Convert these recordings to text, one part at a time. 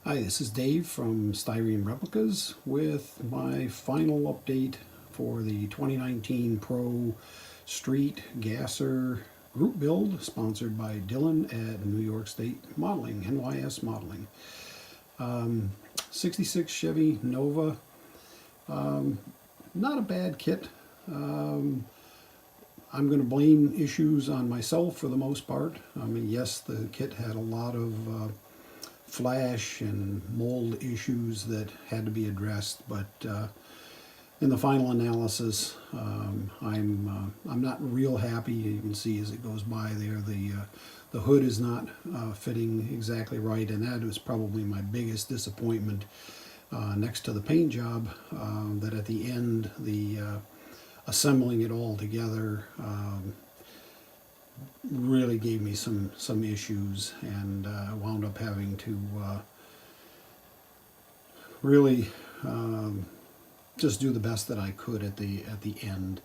Hi, this is Dave from Styrene Replicas with my final update for the 2019 Pro Street Gasser group build sponsored by Dylan at New York State Modeling, NYS Modeling. 66 Chevy Nova, not a bad kit. I'm going to blame issues on myself for the most part. I mean, yes, the kit had a lot of flash and mold issues that had to be addressed, but in the final analysis, I'm not real happy. You can see as it goes by there, the hood is not fitting exactly right, and that was probably my biggest disappointment next to the paint job. That at the end, the assembling it all together really gave me some issues, and wound up having to really just do the best that I could at the end.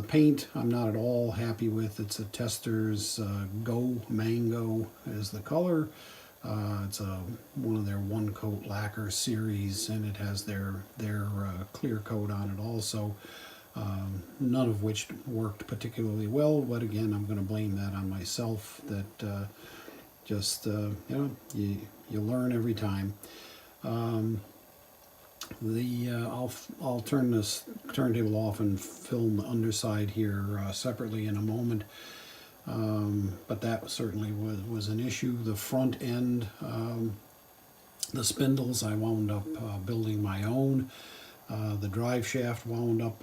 Paint I'm not at all happy with. It's a Testors Go Mango is the color. It's one of their one coat lacquer series, and it has their clear coat on it also. None of which worked particularly well, but again, I'm going to blame that on myself. That you learn every time. I'll turn this turntable off and film the underside here separately in a moment. But that certainly was an issue. The front end, the spindles, I wound up building my own. The drive shaft wound up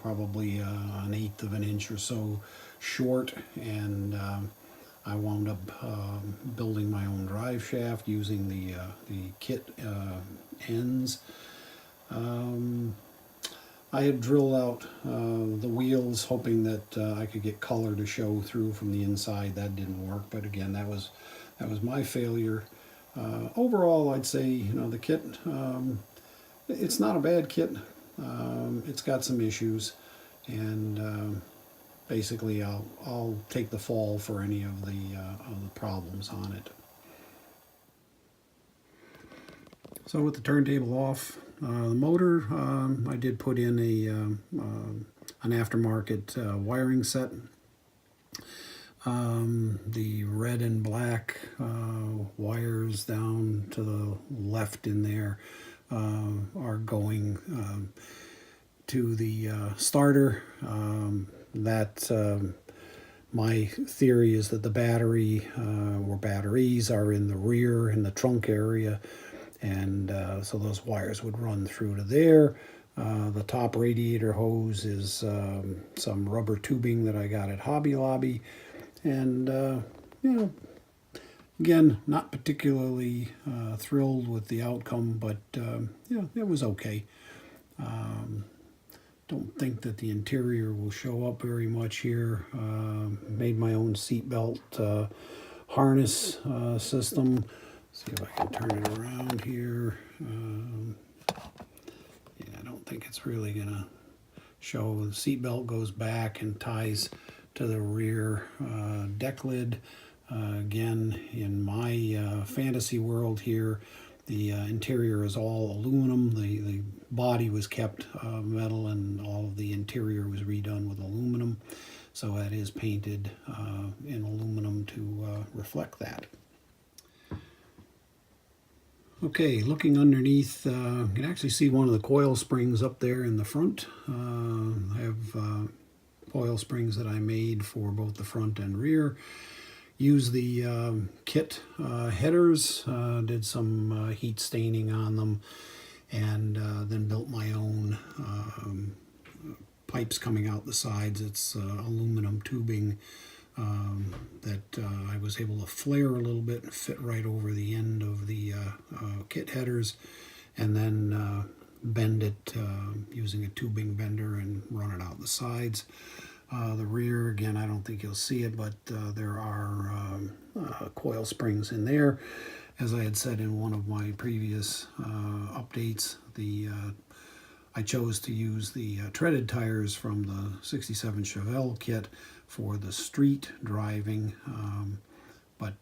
probably an eighth of an inch or so short, and I wound up building my own drive shaft using the kit ends. I had drilled out the wheels, hoping that I could get color to show through from the inside. That didn't work, but again, that was my failure. Overall, I'd say the kit. It's not a bad kit. It's got some issues, and basically I'll take the fall for any of the problems on it. So with the turntable off, the motor, I did put in an aftermarket wiring set. The red and black wires down to the left in there are going to the starter. My theory is that the battery or batteries are in the rear, in the trunk area, and so those wires would run through to there. The top radiator hose is some rubber tubing that I got at Hobby Lobby, and again, not particularly thrilled with the outcome, but it was okay. Don't think that the interior will show up very much here. Made my own seatbelt harness system. See if I can turn it around here. I don't think it's really gonna show. The seatbelt goes back and ties to the rear deck lid. Again, in my fantasy world here, the interior is all aluminum. The body was kept metal, and all of the interior was redone with aluminum. So that is painted in aluminum to reflect that. Okay, looking underneath, you can actually see one of the coil springs up there in the front. I have coil springs that I made for both the front and rear. Used the kit headers, did some heat staining on them, and then built my own pipes coming out the sides. It's aluminum tubing that I was able to flare a little bit and fit right over the end of the kit headers, and then bend it using a tubing bender and run it out the sides. The rear, again, I don't think you'll see it, but there are coil springs in there. As I had said in one of my previous updates, I chose to use the treaded tires from the 67 Chevelle kit for the street driving, but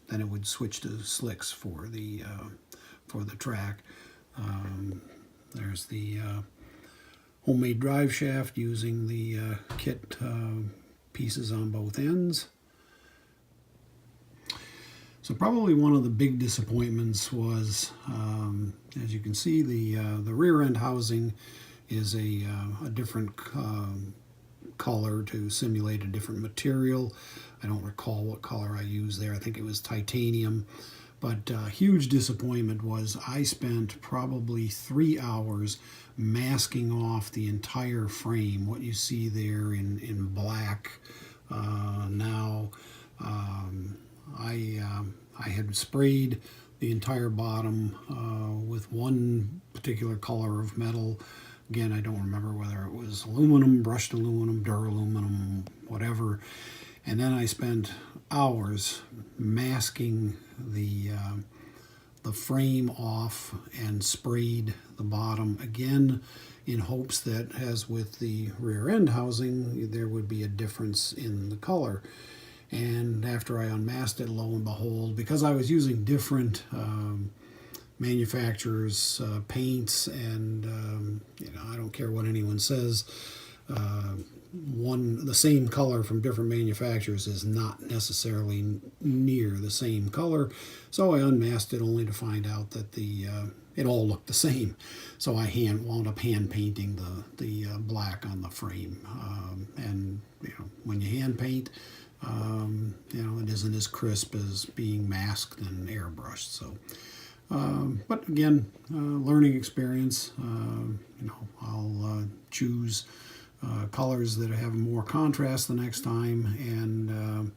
then it would switch to slicks for the track. There's the homemade drive shaft using the kit pieces on both ends. So probably one of the big disappointments was, as you can see, the rear end housing is a different color to simulate a different material. I don't recall what color I used there. I think it was titanium. But huge disappointment was I spent probably 3 hours masking off the entire frame. What you see there in black now. I had sprayed the entire bottom with one particular color of metal. Again, I don't remember whether it was aluminum, brushed aluminum, duraluminum, whatever. And then I spent hours masking the frame off and sprayed the bottom again in hopes that, as with the rear end housing, there would be a difference in the color. And after I unmasked it, lo and behold, because I was using different manufacturers' paints, and I don't care what anyone says, the same color from different manufacturers is not necessarily near the same color. So I unmasked it only to find out that it all looked the same. So I wound up hand painting the black on the frame. And when you hand paint, it isn't as crisp as being masked and airbrushed. So, but again, learning experience. I'll choose colors that have more contrast the next time, and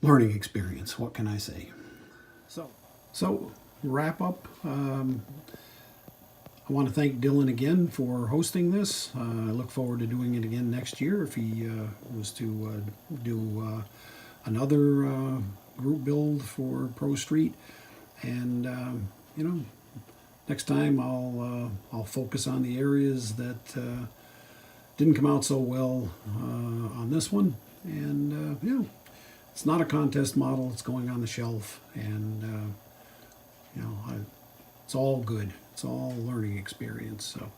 learning experience. What can I say? So wrap up. I want to thank Dylan again for hosting this. I look forward to doing it again next year if he was to do another group build for Pro Street. And next time I'll focus on the areas that didn't come out so well on this one. And it's not a contest model. It's going on the shelf, and it's all good. It's all learning experience. So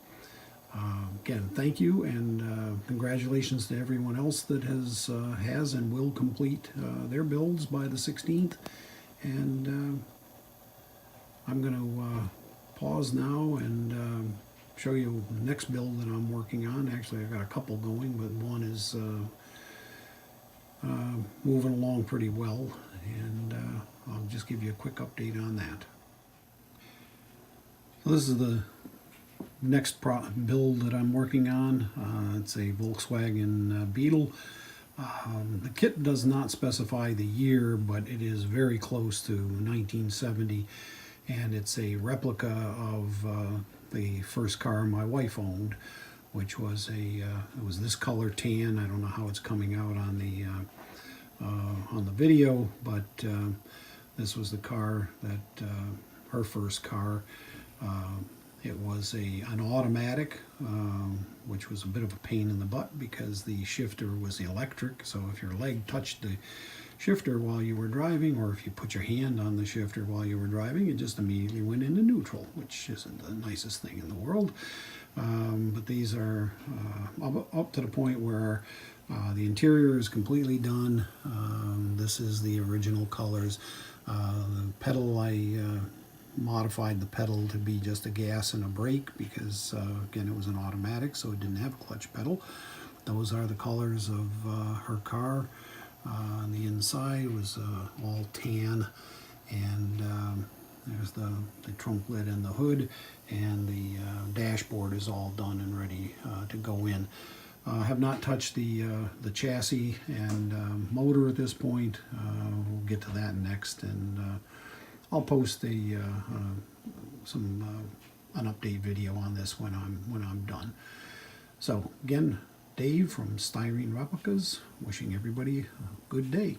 again, thank you, and congratulations to everyone else that has and will complete their builds by the 16th. And I'm going to pause now and show you the next build that I'm working on. Actually, I've got a couple going, but one is moving along pretty well, and I'll just give you a quick update on that. This is the next build that I'm working on. It's a Volkswagen Beetle. The kit does not specify the year, but it is very close to 1970, and it's a replica of the first car my wife owned, which was it was this color tan. I don't know how it's coming out on the video, but this was the car that her first car. It was an automatic, which was a bit of a pain in the butt because the shifter was electric. So if your leg touched the shifter while you were driving, or if you put your hand on the shifter while you were driving, it just immediately went into neutral, which isn't the nicest thing in the world. But these are up to the point where the interior is completely done. This is the original colors. The pedal, I modified the pedal to be just a gas and a brake because again, it was an automatic, so it didn't have a clutch pedal. Those are the colors of her car. On the inside was all tan, and there's the trunk lid and the hood, and the dashboard is all done and ready to go in. Have not touched the chassis and motor at this point. We'll get to that next, and I'll post an update video on this when I'm done. So again, Dave from Styrene Replicas, wishing everybody a good day.